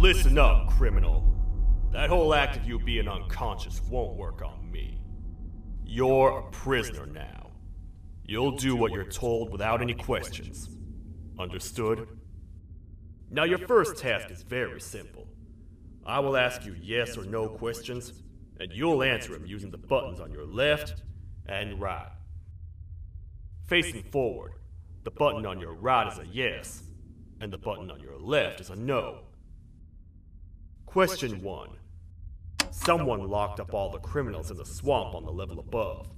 Listen up, criminal. That whole act of you being unconscious won't work on me. You're a prisoner now. You'll do what you're told without any questions. Understood? Now your first task is very simple. I will ask you yes or no questions, and you'll answer them using the buttons on your left and right. Facing forward, the button on your right is a yes, and the button on your left is a no. Question 1. Someone locked up all the criminals in the swamp on the level above.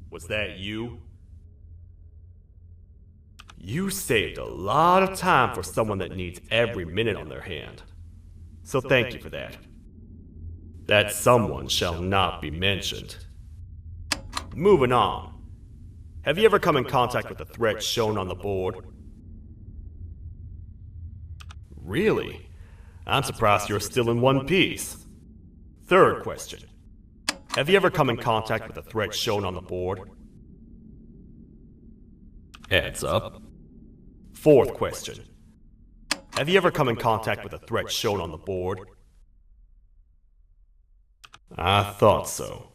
Was that you? You saved a lot of time for someone that needs every minute on their hand. So thank you for that. That someone shall not be mentioned. Moving on. Have you ever come in contact with the threat shown on the board? Really? I'm surprised you're still in one piece. Third question. Have you ever come in contact with the threat shown on the board? Heads up. Fourth question. Have you ever come in contact with the threat shown on the board? I thought so.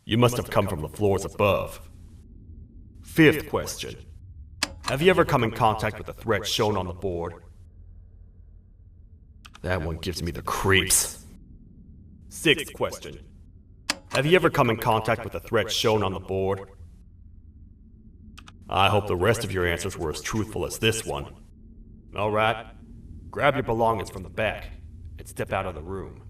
You must have come from the floors above. Fifth question. Have you ever come in contact with the threat shown on the board? That one gives me the creeps. Sixth question. Have you ever come in contact with the threat shown on the board? I hope the rest of your answers were as truthful as this one. Alright, grab your belongings from the back and step out of the room.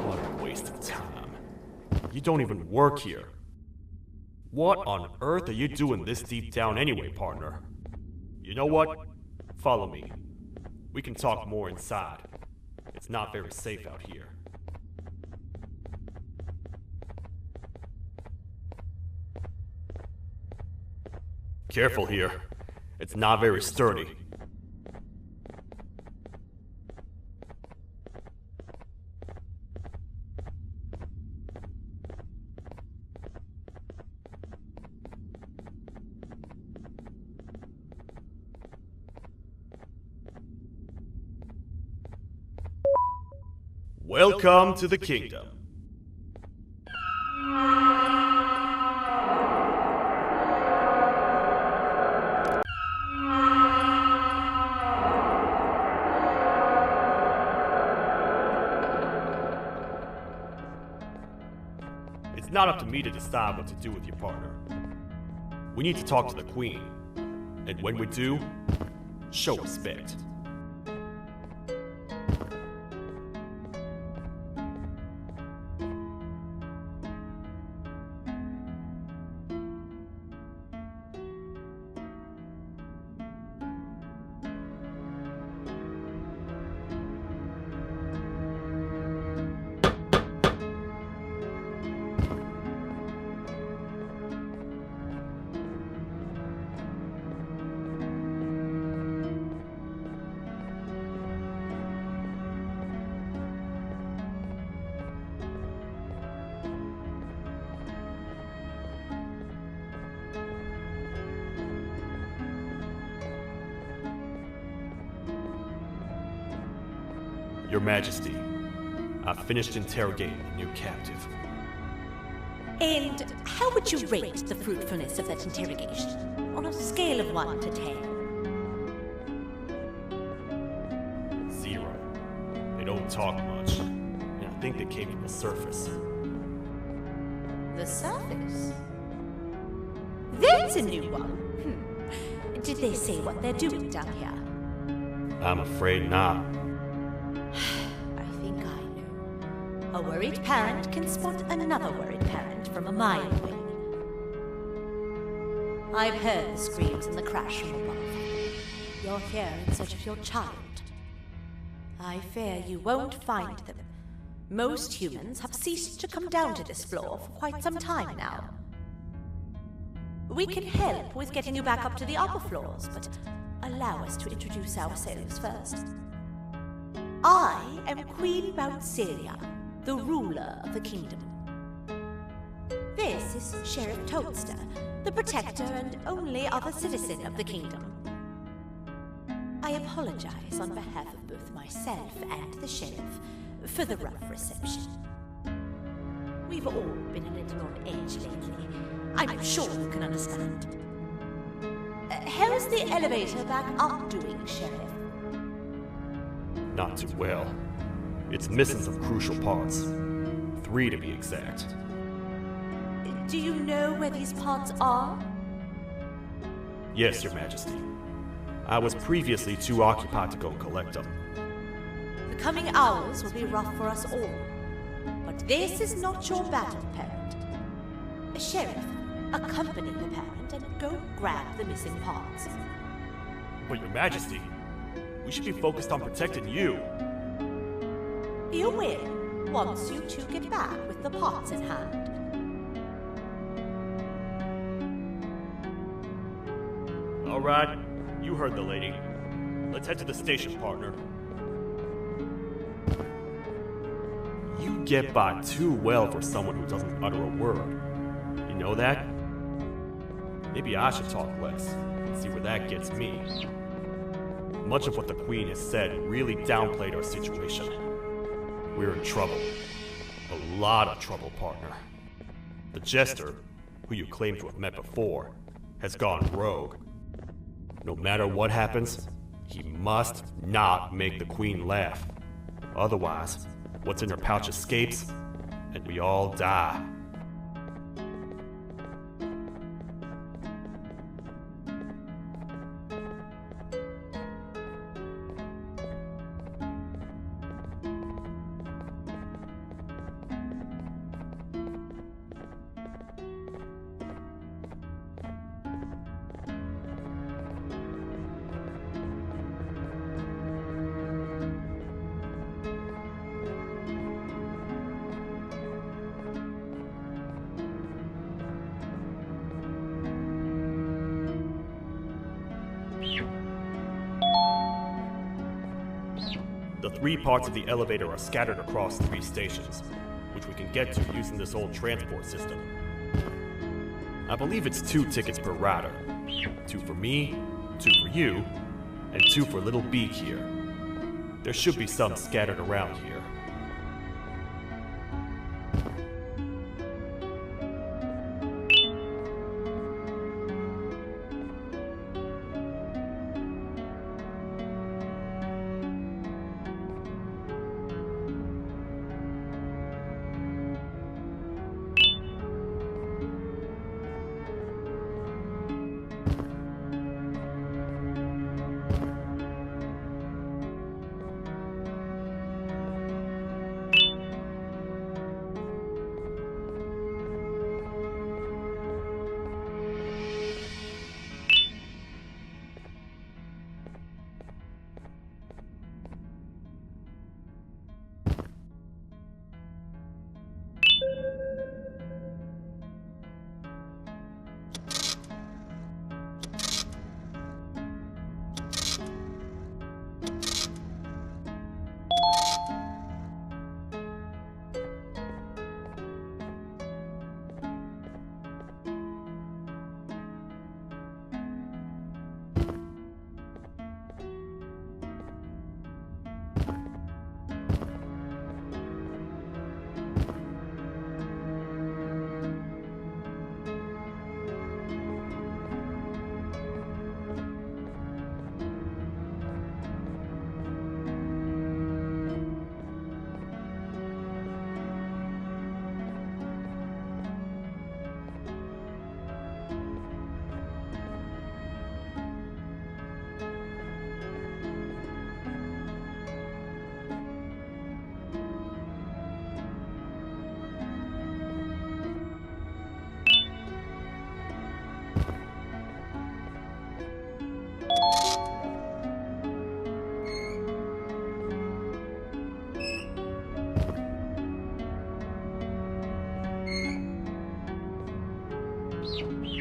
What a waste of time. You don't even work here. What on earth are you doing this deep down anyway, partner? You know what? Follow me. We can talk more inside. It's not very safe out here. Careful here. It's not very sturdy. Welcome to the kingdom. It's not up to me to decide what to do with your partner. We need to talk to the queen, and when we do, show respect. Your Majesty, I've finished interrogating the new captive. And how would you rate the fruitfulness of that interrogation? On a scale of 1 to 10? 0. They don't talk much, and I think they came from the surface. The surface? That's a new one. Did they say what they're doing down here? I'm afraid not. I think I know. A worried parent can spot another worried parent from a mile away. I've heard the screams and the crash from above. You're here in search of your child. I fear you won't find them. Most humans have ceased to come down to this floor for quite some time now. We can help with getting you back up to the upper floors, but allow us to introduce ourselves first. I am Queen Bouncelia, the ruler of the kingdom. This is Sheriff Toadster, the protector and only other citizen of the kingdom. I apologize on behalf of both myself and the sheriff for the rough reception. We've all been a little on edge lately. I'm sure you can understand. How's the elevator back up doing, Sheriff? Not too well. It's missing some crucial parts. 3 to be exact. Do you know where these parts are? Yes, Your Majesty. I was previously too occupied to go and collect them. The coming hours will be rough for us all. But this is not your battle, parent. Sheriff, accompany the parent and go grab the missing parts. But Your Majesty, we should be focused on protecting you. You will, once you two get back with the parts in hand. All right, you heard the lady. Let's head to the station, partner. You get by too well for someone who doesn't utter a word. You know that? Maybe I should talk less and see where that gets me. Much of what the Queen has said really downplayed our situation. We're in trouble. A lot of trouble, partner. The Jester, who you claim to have met before, has gone rogue. No matter what happens, he must not make the Queen laugh. Otherwise, what's in her pouch escapes, and we all die. The 3 parts of the elevator are scattered across 3 stations, which we can get to using this old transport system. I believe it's 2 tickets per rider. 2 for me, 2 for you, and 2 for Little Beak here. There should be some scattered around here.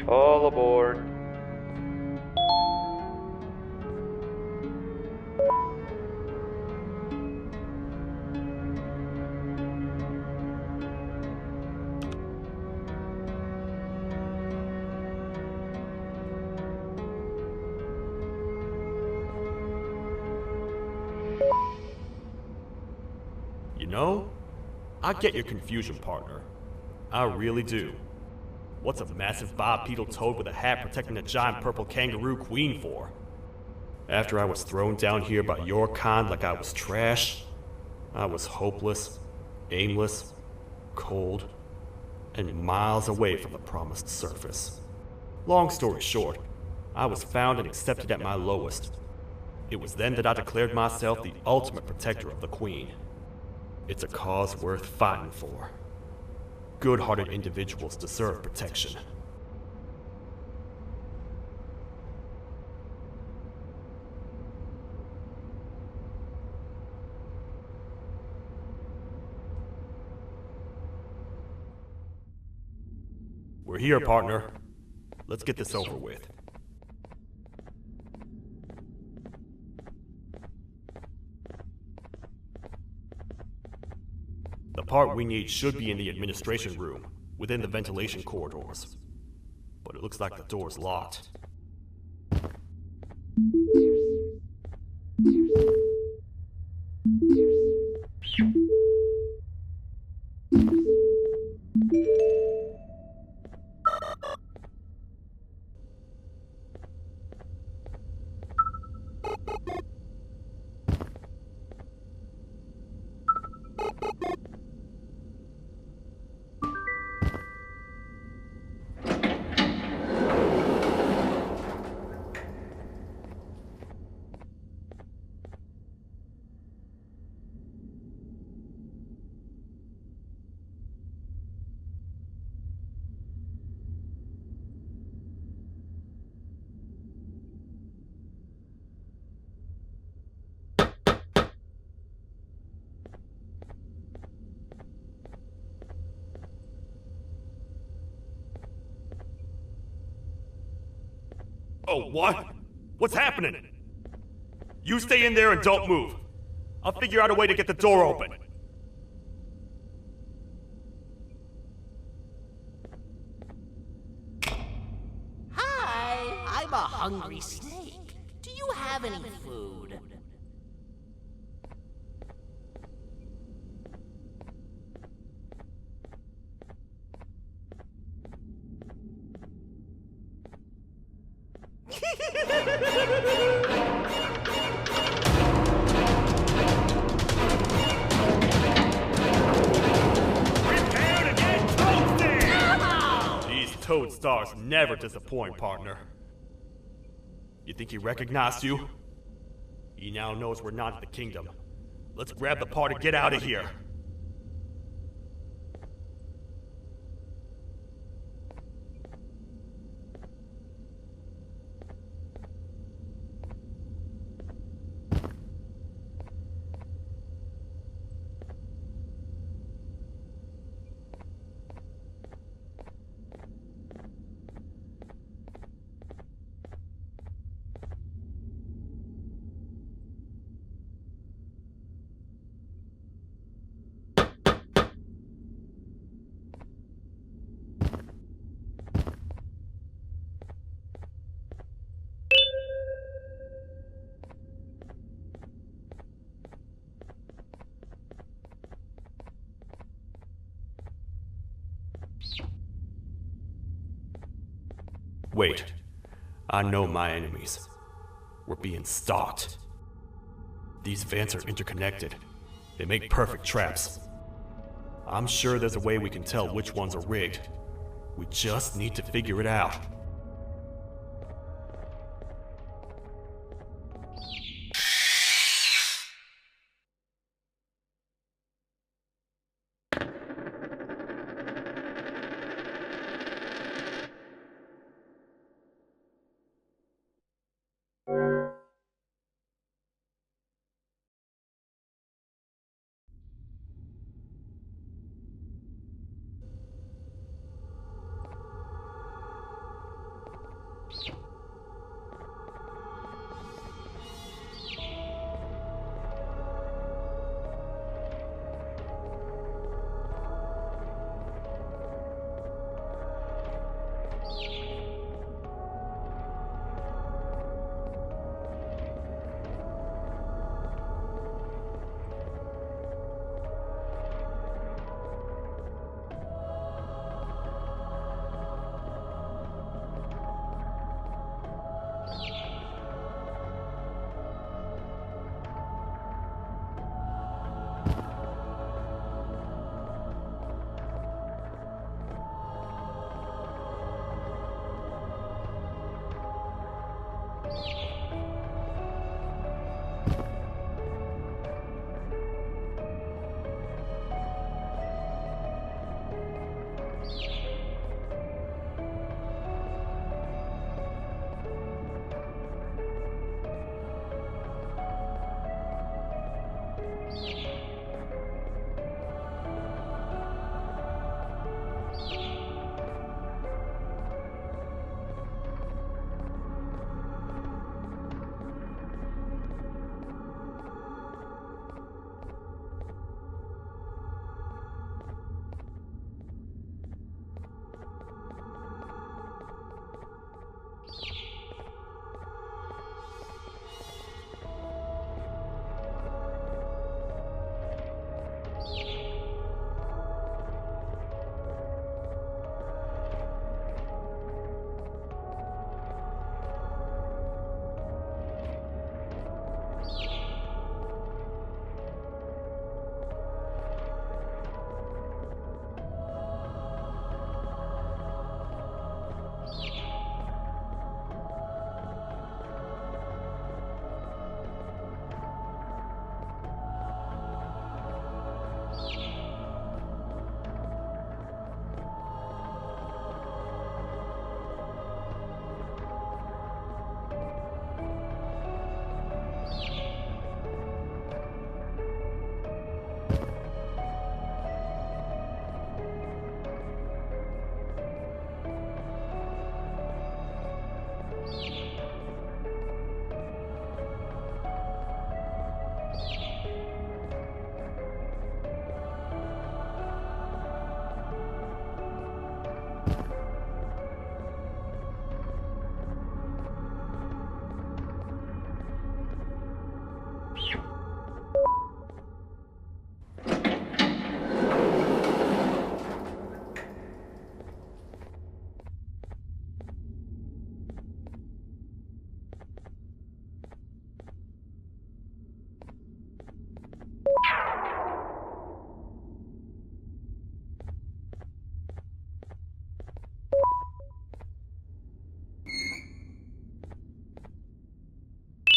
All aboard. You know, I get your confusion, partner. I really do. What's a massive bipedal toad with a hat protecting a giant purple kangaroo queen for? After I was thrown down here by your kind like I was trash, I was hopeless, aimless, cold, and miles away from the promised surface. Long story short, I was found and accepted at my lowest. It was then that I declared myself the ultimate protector of the Queen. It's a cause worth fighting for. Good-hearted individuals deserve protection. We're here, partner. Let's get this over with. The part we need should be in the administration room, within the ventilation corridors. But it looks like the door's locked. Oh, what? What's happening? You stay in there and don't move. I'll figure out a way to get the door open. Hi, I'm a hungry snake. Do you have any food? Prepare to get toasted! These toad stars never disappoint, partner. You think he recognized you? He now knows we're not in the kingdom. Let's grab the part and get out of here. Wait. I know my enemies. We're being stalked. These vents are interconnected. They make perfect traps. I'm sure there's a way we can tell which ones are rigged. We just need to figure it out.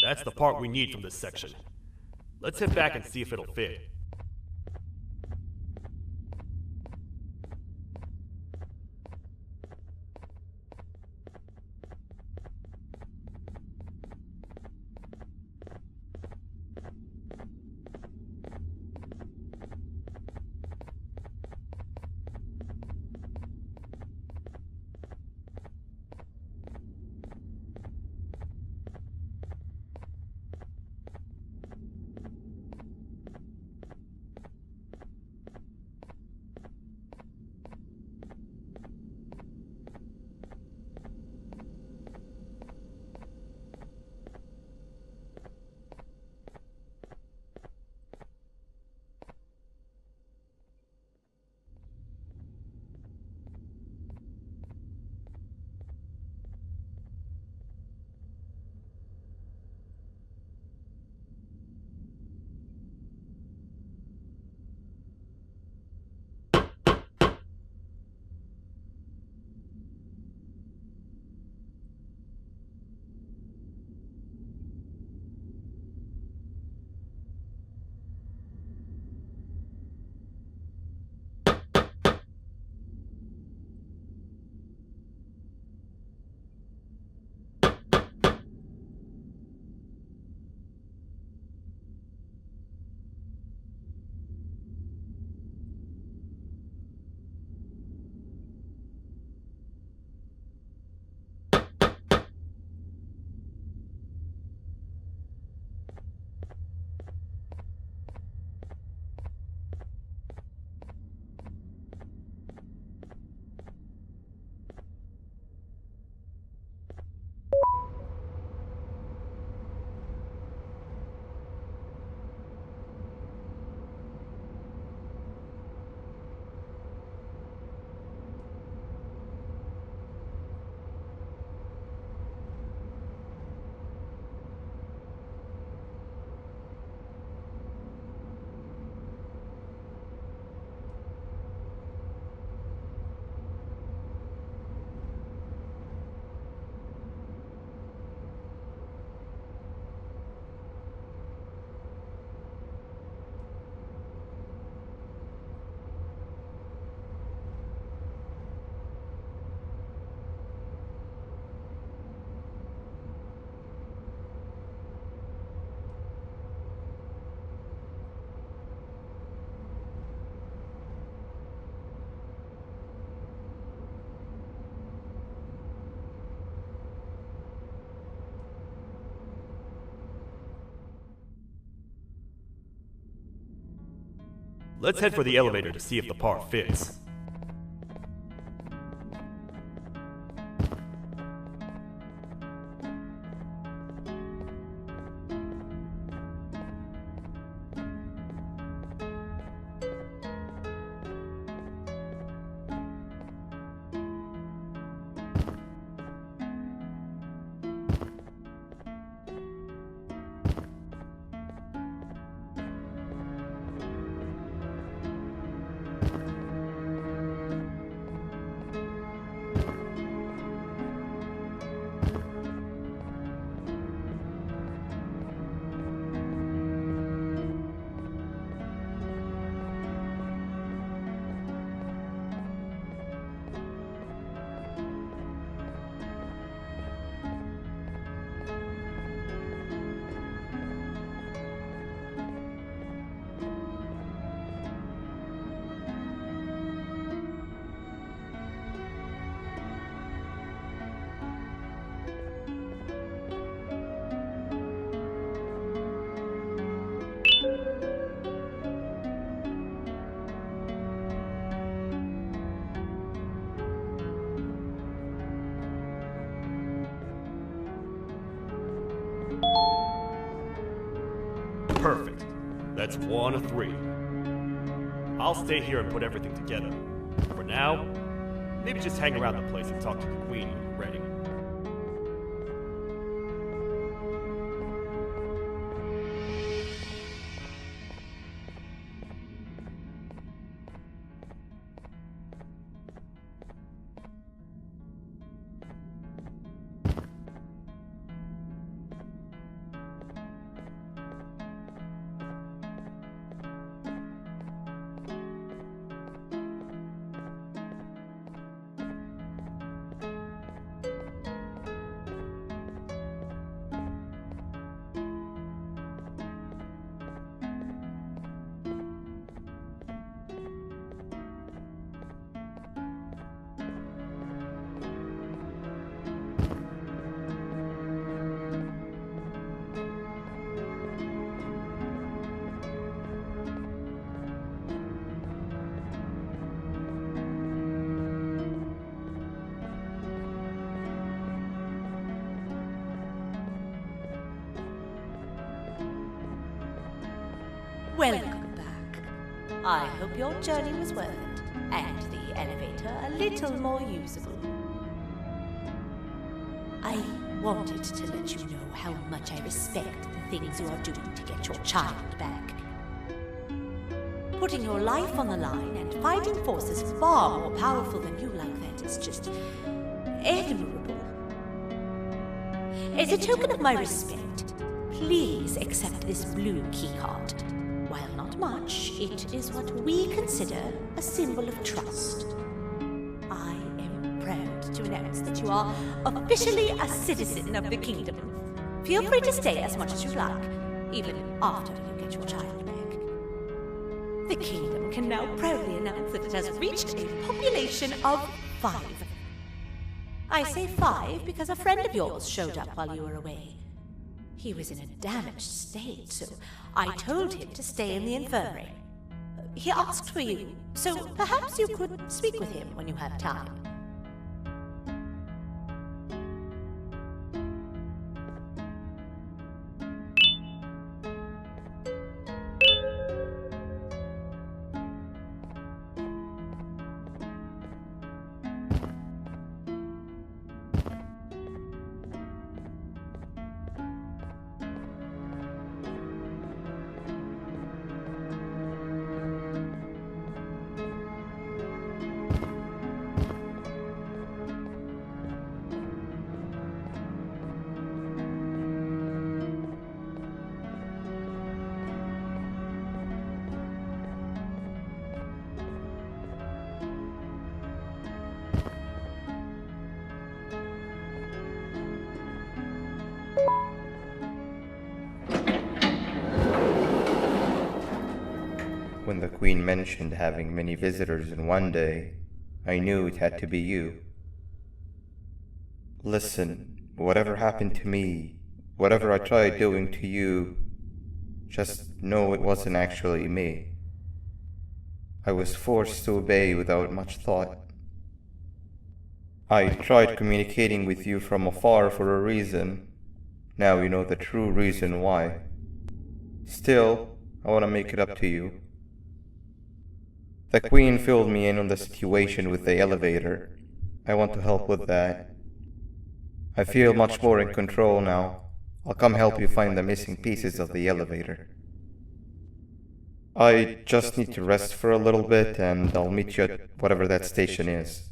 That's the part we need from this section. Let's head back and see if it'll fit. let's head for the elevator to see if the part fits. Perfect. That's 1 of 3. I'll stay here and put everything together. For now, maybe just hang around the place and talk to the Queen when you're ready. Welcome back. I hope your journey was worth it, and the elevator a little more usable. I wanted to let you know how much I respect the things you are doing to get your child back. Putting your life on the line and fighting forces far more powerful than you like that is just admirable. As a token of my respect, please accept this blue keycard. While not much, it is what we consider a symbol of trust. I am proud to announce that you are officially a citizen of the kingdom. Feel free to stay as much as you like, even after you get your child back. The kingdom can now proudly announce that it has reached a population of 5. I say 5 because a friend of yours showed up while you were away. He was in a damaged state, so I told him to stay in the infirmary. He asked for you, so perhaps you could speak with him when you have time. When the Queen mentioned having many visitors in one day, I knew it had to be you. Listen, whatever happened to me, whatever I tried doing to you, just know it wasn't actually me. I was forced to obey without much thought. I tried communicating with you from afar for a reason. Now you know the true reason why. Still, I want to make it up to you. The Queen filled me in on the situation with the elevator. I want to help with that. I feel much more in control now. I'll come help you find the missing pieces of the elevator. I just need to rest for a little bit and I'll meet you at whatever that station is.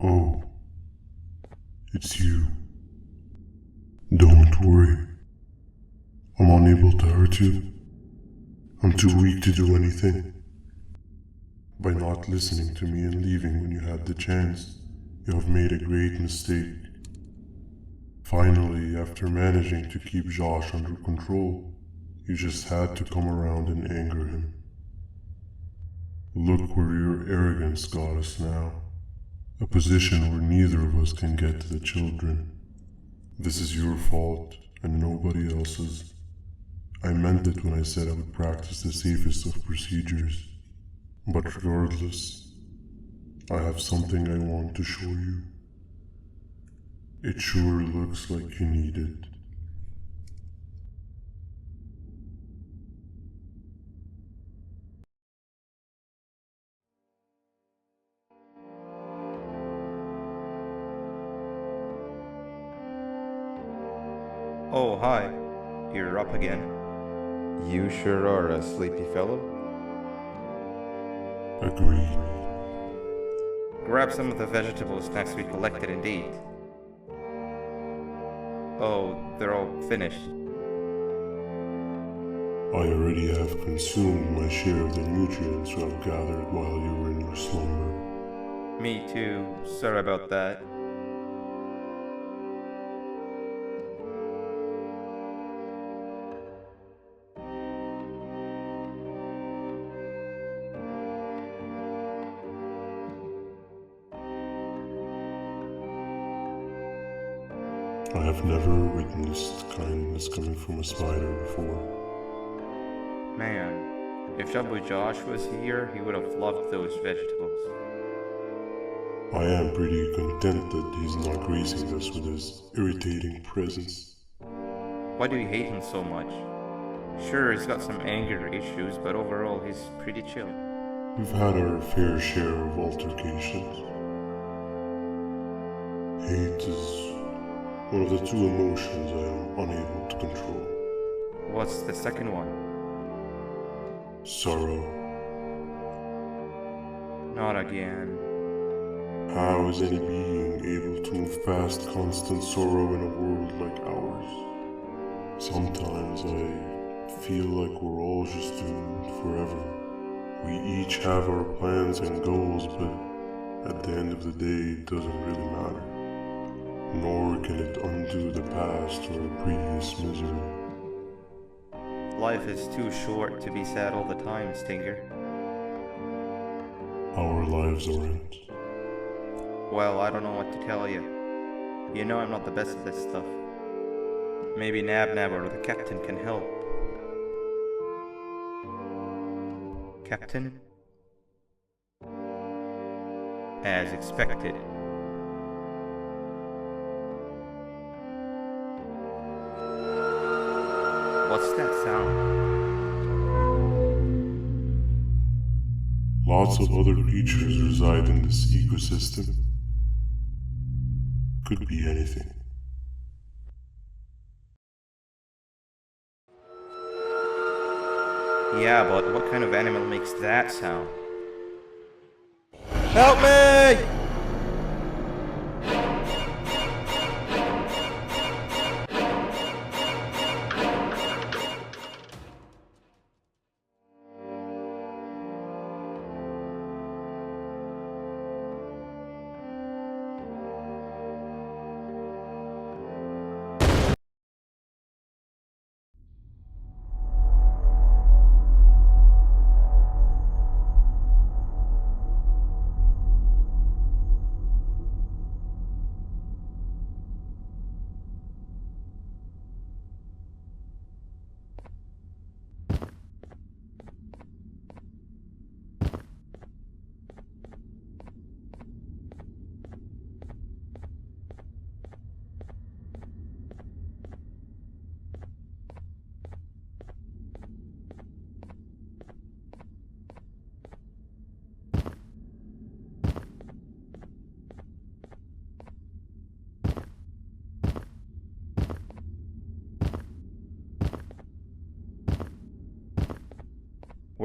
Oh, it's you. Don't worry. I'm unable to hurt you. I'm too weak to do anything. By not listening to me and leaving when you had the chance, you have made a great mistake. Finally, after managing to keep Josh under control, you just had to come around and anger him. Look where your arrogance got us now. A position where neither of us can get to the children. This is your fault and nobody else's. I meant it when I said I would practice the safest of procedures. But regardless, I have something I want to show you. It sure looks like you need it. Oh, hi. You're up again. You sure are a sleepy fellow. Agreed. Grab some of the vegetables next we collected indeed. Oh, they're all finished. I already have consumed my share of the nutrients you have gathered while you were in your slumber. Me too. Sorry about that. I have never witnessed kindness coming from a spider before. Man, if Shabu Josh was here, he would have loved those vegetables. I am pretty content that he's not gracing us with his irritating presence. Why do you hate him so much? Sure, he's got some anger issues, but overall he's pretty chill. We've had our fair share of altercations. Hate is one of the two emotions I am unable to control. What's the second one? Sorrow. Not again. How is any being able to move past constant sorrow in a world like ours? Sometimes I feel like we're all just doomed forever. We each have our plans and goals, but at the end of the day, it doesn't really matter. Nor can it undo the past or previous misery. Life is too short to be sad all the time, Stinger. Our lives aren't. Well, I don't know what to tell you. You know I'm not the best at this stuff. Maybe Nab or the captain can help. Captain? As expected. What's that sound? Lots of other creatures reside in this ecosystem. Could be anything. Yeah, but what kind of animal makes that sound? Help me!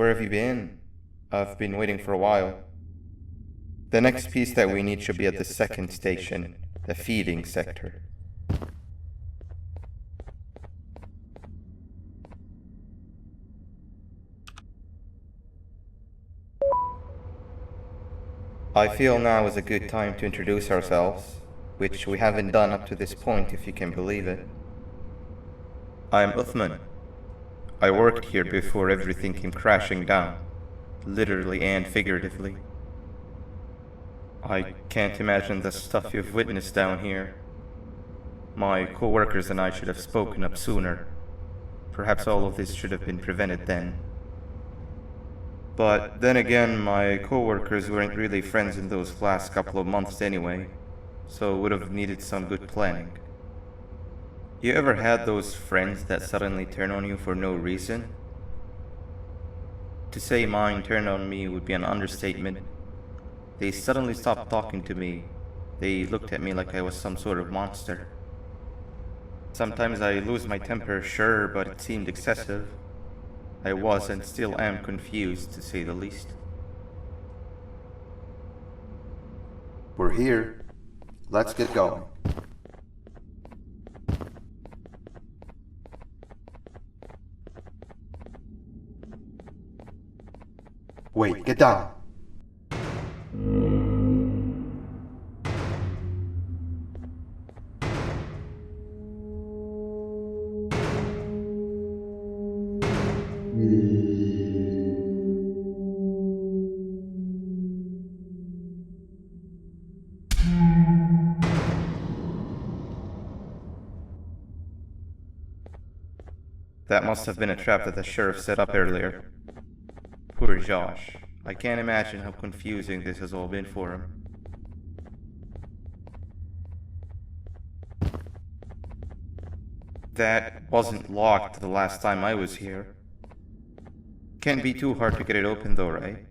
Where have you been? I've been waiting for a while. The next piece that we need should be at the second station, the feeding sector. I feel now is a good time to introduce ourselves, which we haven't done up to this point, if you can believe it. I'm Uthman. I worked here before everything came crashing down, literally and figuratively. I can't imagine the stuff you've witnessed down here. My co-workers and I should have spoken up sooner. Perhaps all of this should have been prevented then. But then again, my co-workers weren't really friends in those last couple of months anyway, so would have needed some good planning. You ever had those friends that suddenly turn on you for no reason? To say mine turned on me would be an understatement. They suddenly stopped talking to me. They looked at me like I was some sort of monster. Sometimes I lose my temper, sure, but it seemed excessive. I was and still am confused, to say the least. We're here. Let's get going. Wait, get down. That must have been a trap that the sheriff set up earlier. Poor Josh. I can't imagine how confusing this has all been for him. That wasn't locked the last time I was here. Can't be too hard to get it open though, right?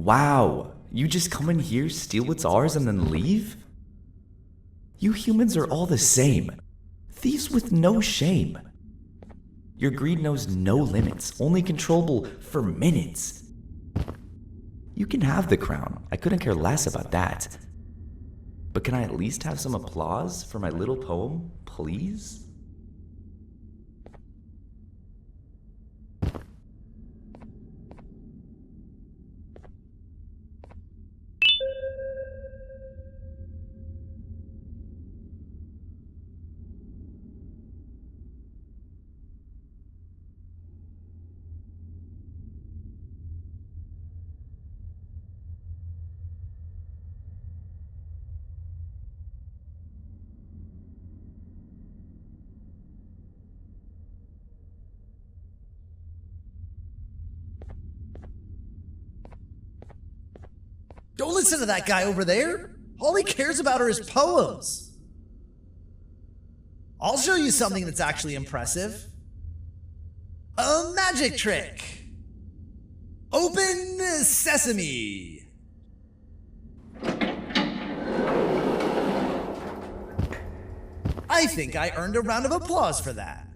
Wow, you just come in here, steal what's ours, and then leave? You humans are all the same. Thieves with no shame. Your greed knows no limits, only controllable for minutes. You can have the crown, I couldn't care less about that. But can I at least have some applause for my little poem, please? Don't listen to that guy over there. All he cares about are his poems. I'll show you something that's actually impressive. A magic trick. Open sesame. I think I earned a round of applause for that.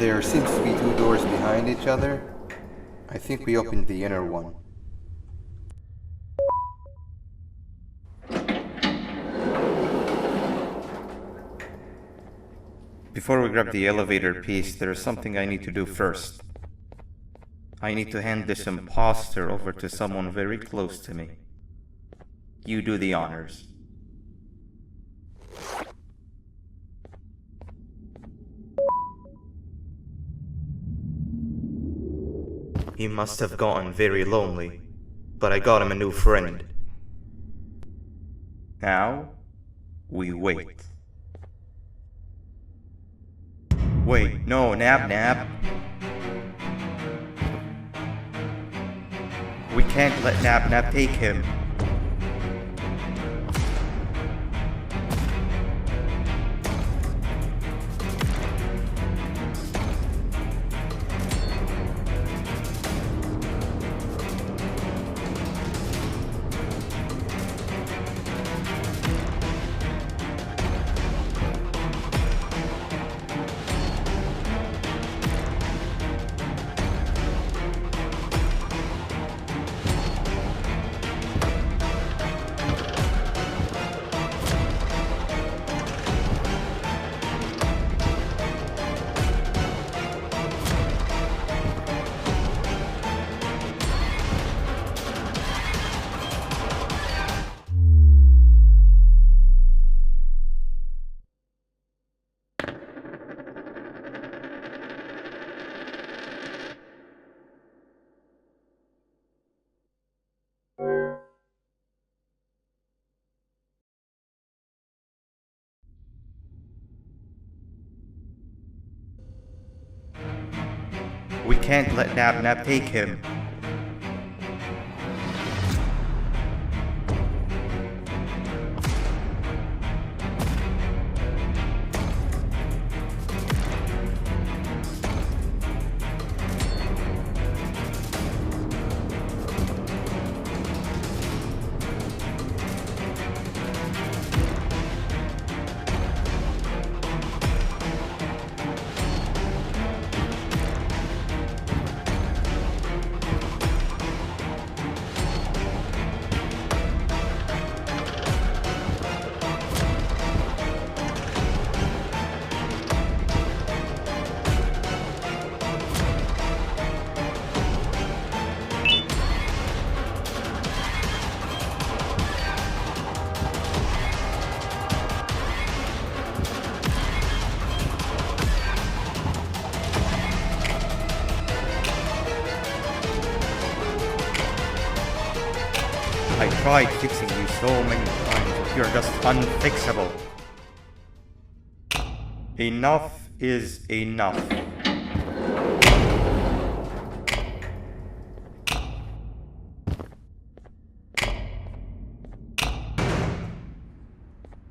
There seems to be two doors behind each other. I think we opened the inner one. Before we grab the elevator piece, there is something I need to do first. I need to hand this imposter over to someone very close to me. You do the honors. He must have gotten very lonely, but I got him a new friend. Now, we wait. Wait, no, Nab. We can't let Nab take him. We can't let Nab take him. I tried fixing you so many times, but you're just unfixable. Enough is enough.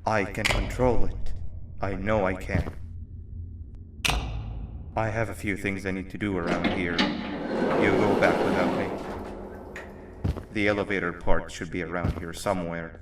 I can control it. I know I can. I have a few things I need to do around here. You go back without me. The elevator part should be around here somewhere.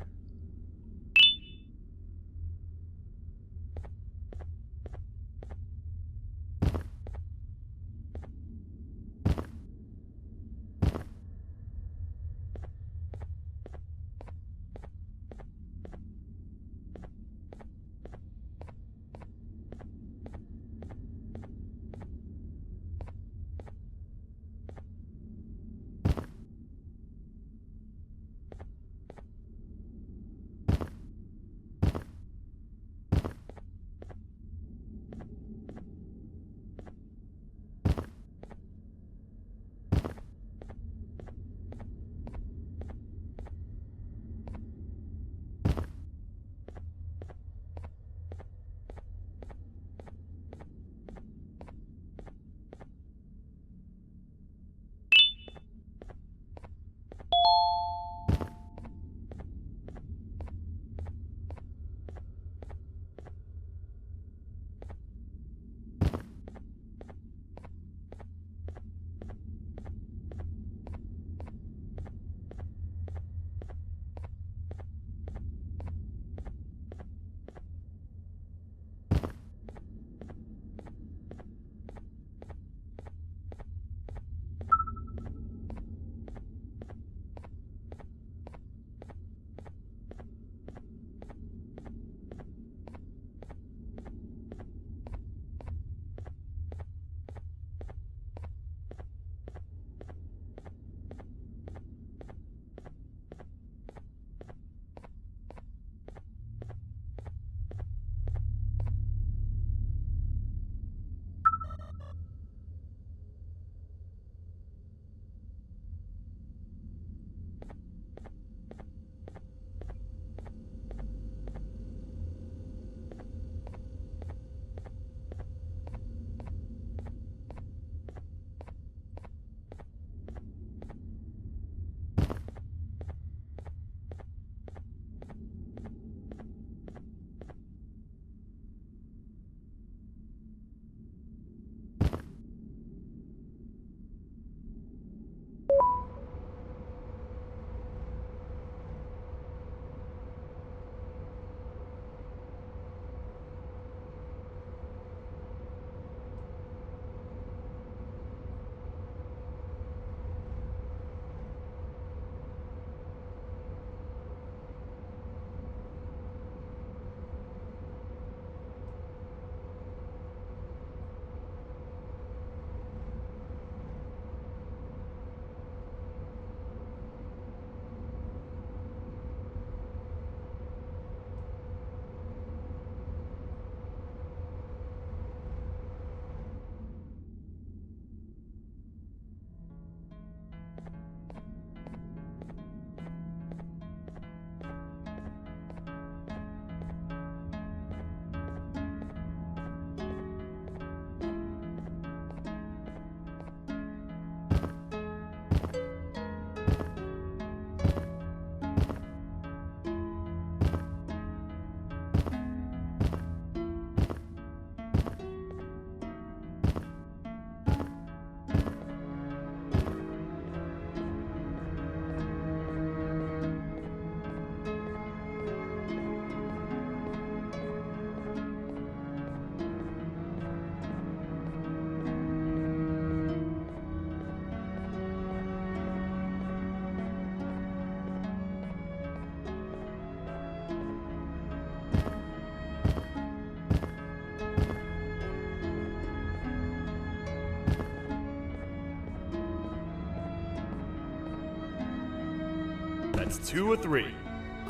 That's 2 of 3.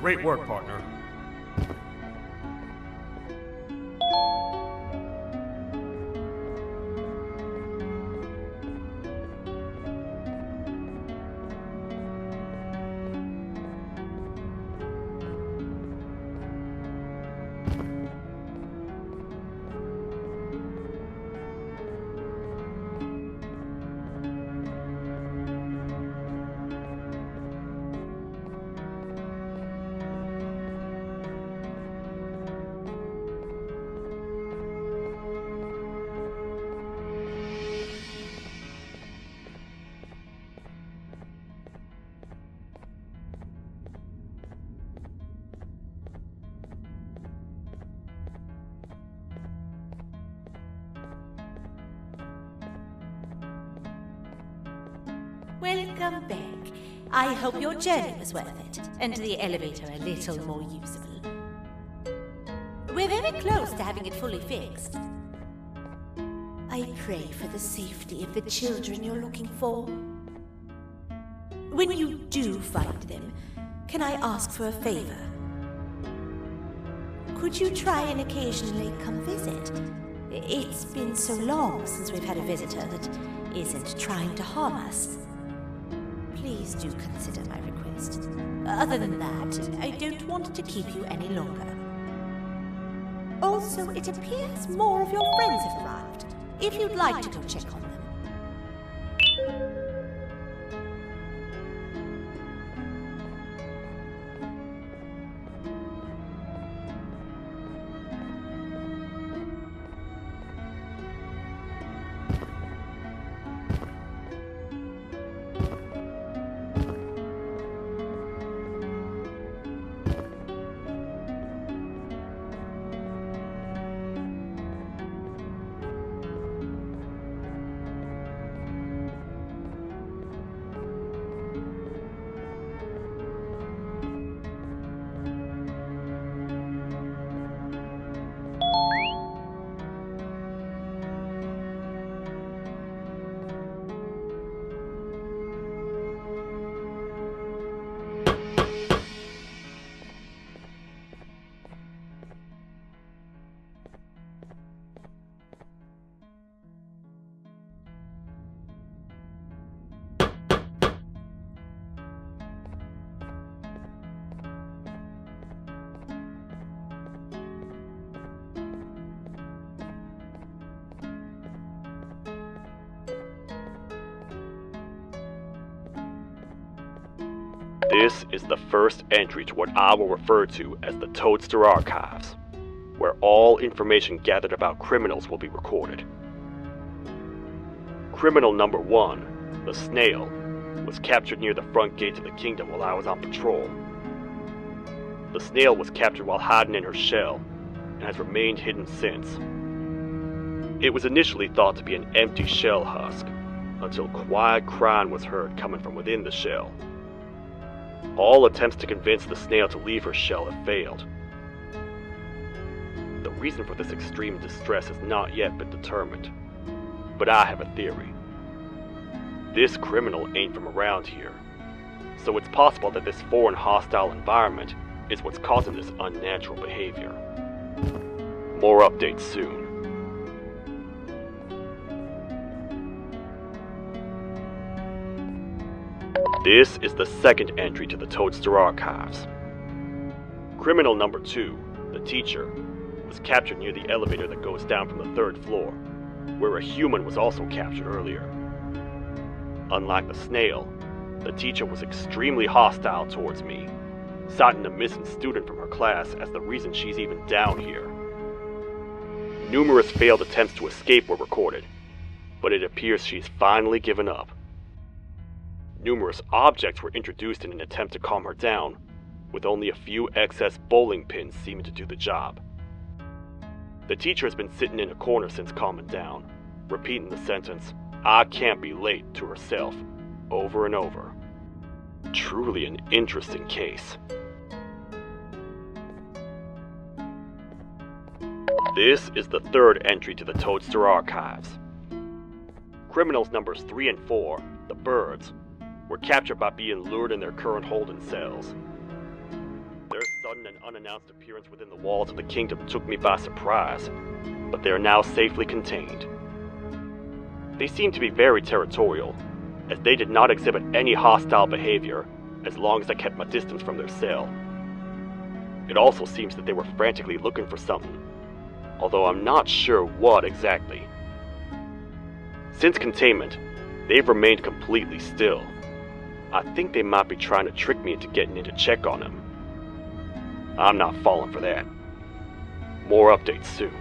Great work, partner. Welcome back. I hope your journey was worth it, and the elevator a little more usable. We're very close to having it fully fixed. I pray for the safety of the children you're looking for. When you do find them, can I ask for a favor? Could you try and occasionally come visit? It's been so long since we've had a visitor that isn't trying to harm us. Please do consider my request. Other than that, I don't want to keep you any longer. Also, it appears more of your friends have arrived. If you'd like to go check on them. This is the first entry to what I will refer to as the Toadster Archives, where all information gathered about criminals will be recorded. Criminal number 1, the Snail, was captured near the front gate to the kingdom while I was on patrol. The Snail was captured while hiding in her shell, and has remained hidden since. It was initially thought to be an empty shell husk, until quiet crying was heard coming from within the shell. All attempts to convince the Snail to leave her shell have failed. The reason for this extreme distress has not yet been determined, but I have a theory. This criminal ain't from around here, so it's possible that this foreign hostile environment is what's causing this unnatural behavior. More updates soon. This is the second entry to the Toadster Archives. Criminal number 2, the teacher, was captured near the elevator that goes down from the 3rd floor, where a human was also captured earlier. Unlike the Snail, the teacher was extremely hostile towards me, citing a missing student from her class as the reason she's even down here. Numerous failed attempts to escape were recorded, but it appears she's finally given up. Numerous objects were introduced in an attempt to calm her down, with only a few excess bowling pins seeming to do the job. The teacher has been sitting in a corner since calming down, repeating the sentence, "I can't be late," to herself, over and over. Truly an interesting case. This is the 3rd entry to the Toadster Archives. Criminals numbers 3 and 4, the Birds, were captured by being lured in their current holding cells. Their sudden and unannounced appearance within the walls of the kingdom took me by surprise, but they are now safely contained. They seem to be very territorial, as they did not exhibit any hostile behavior as long as I kept my distance from their cell. It also seems that they were frantically looking for something, although I'm not sure what exactly. Since containment, they've remained completely still. I think they might be trying to trick me into getting in to check on them. I'm not falling for that. More updates soon.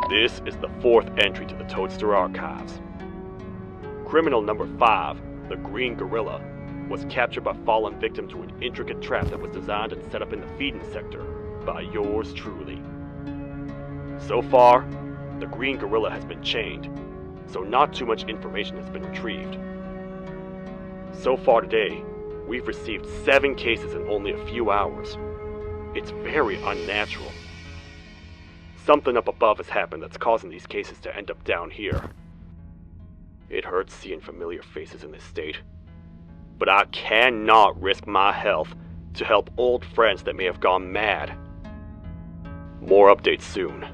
This is the 4th entry to the Toadster Archives. Criminal number 5, the Green Gorilla, was captured by falling victim to an intricate trap that was designed and set up in the feeding sector by yours truly. So far, the Green Gorilla has been chained, so not too much information has been retrieved. So far today, we've received 7 cases in only a few hours. It's very unnatural. Something up above has happened that's causing these cases to end up down here. It hurts seeing familiar faces in this state, but I cannot risk my health to help old friends that may have gone mad. More updates soon.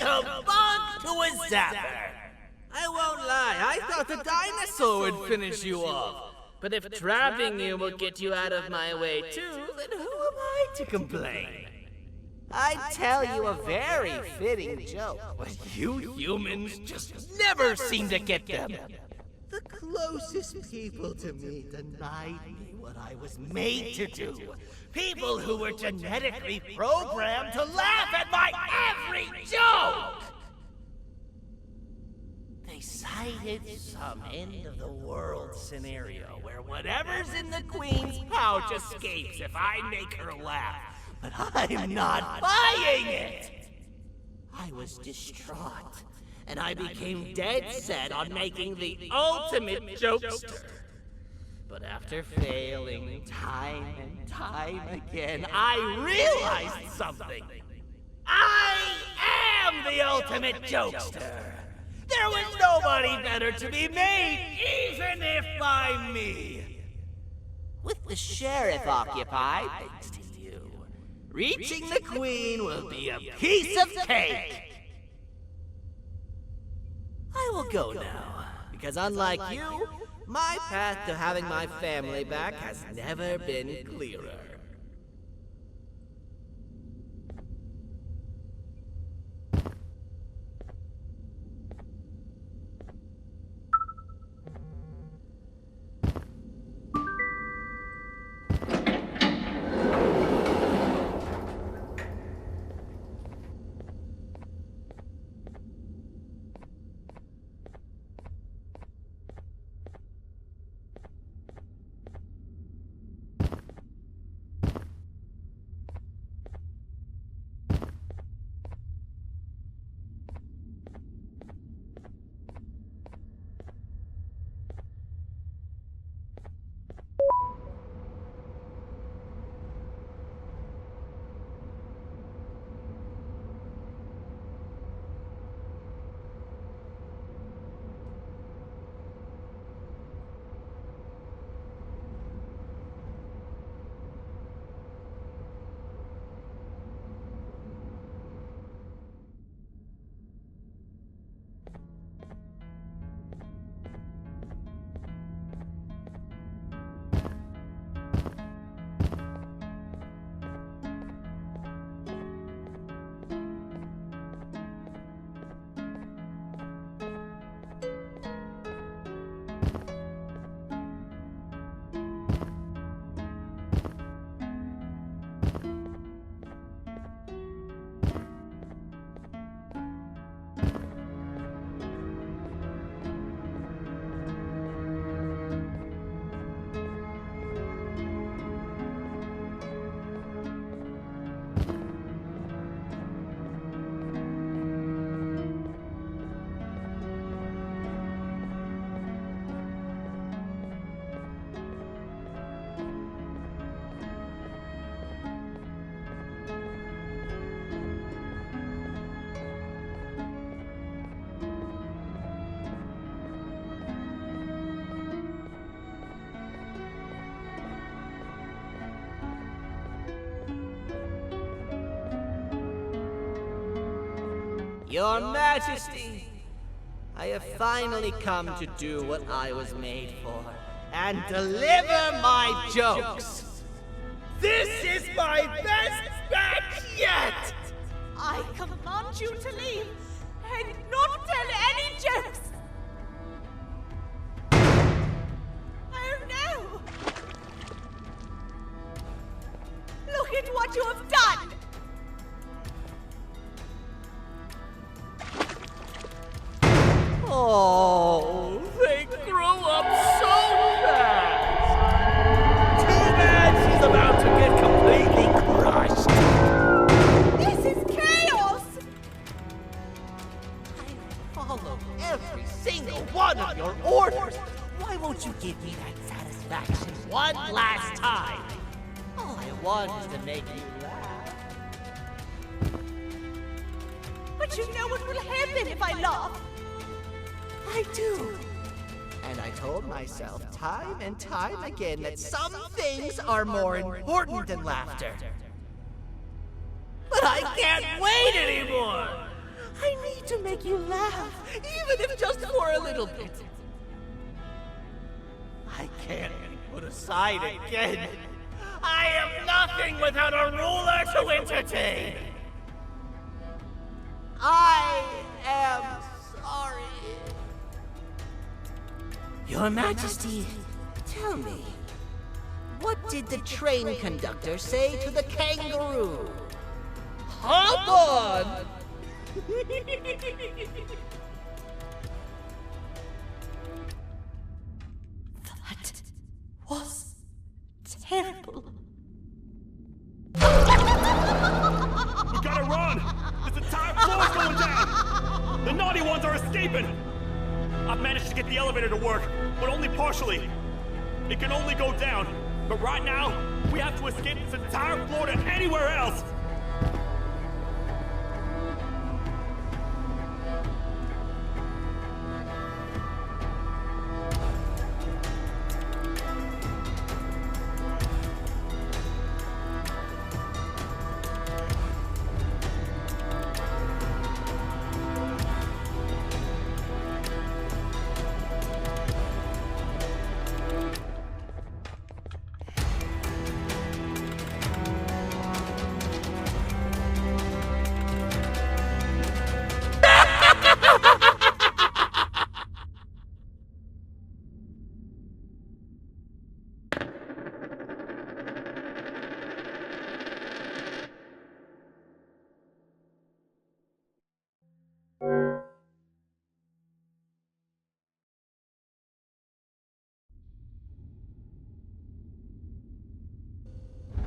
a bug to a zapper. I won't lie, I thought the dinosaur would finish you off. But if trapping you will get you out of my way too, then who am I to complain? I'd tell you a very fitting joke, but you humans just never seem to get them. The closest people to me denied me what I was made to do. People who were genetically programmed to laugh at my every joke! They cited some end-of-the-world scenario where whatever's in the Queen's pouch escapes if I make her laugh. But I'm not buying it! I was distraught, and I became dead set on making the ultimate jokester. But after failing time and time again, I realized something. I am the ultimate jokester! There was nobody better to be made, even if by me! With the sheriff occupied, thanks to you, reaching the Queen will be a piece of cake! I will go now, because unlike you, my path to having my family back has never been clearer. Your Majesty, I have finally come to do what I was made for, and deliver my jokes. This is my best batch yet! I command you to leave and not tell any jokes! Oh no! Look at what you have done! Oh, they grow up so fast! Too bad she's about to get completely crushed! This is chaos! I follow every single one of your orders! Why won't you give me that satisfaction one last time? All I want is to make you laugh. But you know what will happen if I laugh? I do. And I told myself time and time again that some things are more important than laughter. But I can't wait anymore! I to make you laugh, even if just for a little bit. I can't be put aside again. I am nothing without a ruler to entertain. I am sorry. Your Majesty, tell me, what did the train conductor say to the kangaroo? Hop on! That was terrible. We gotta run! This entire floor's going down! The naughty ones are escaping! I've managed to get the elevator to work, but only partially. It can only go down, but right now, we have to escape this entire floor to anywhere else!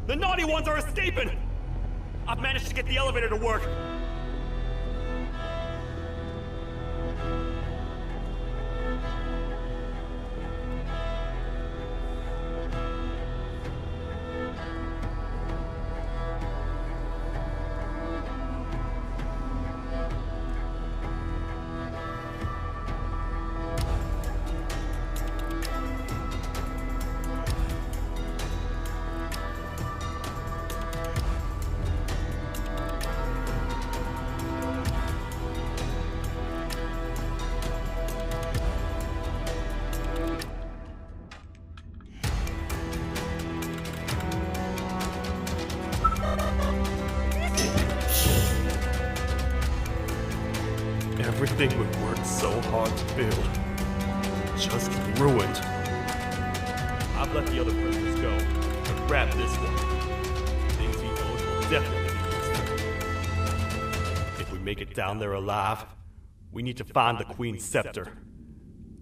The naughty ones are escaping! I've managed to get the elevator to work. Everything we worked so hard to build, just ruined. I've let the other prisoners go, but grab this one. Things he knows will definitely be useful. If we make it down there alive, we need to find the Queen's scepter.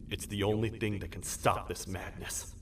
It's the only thing that can stop this madness.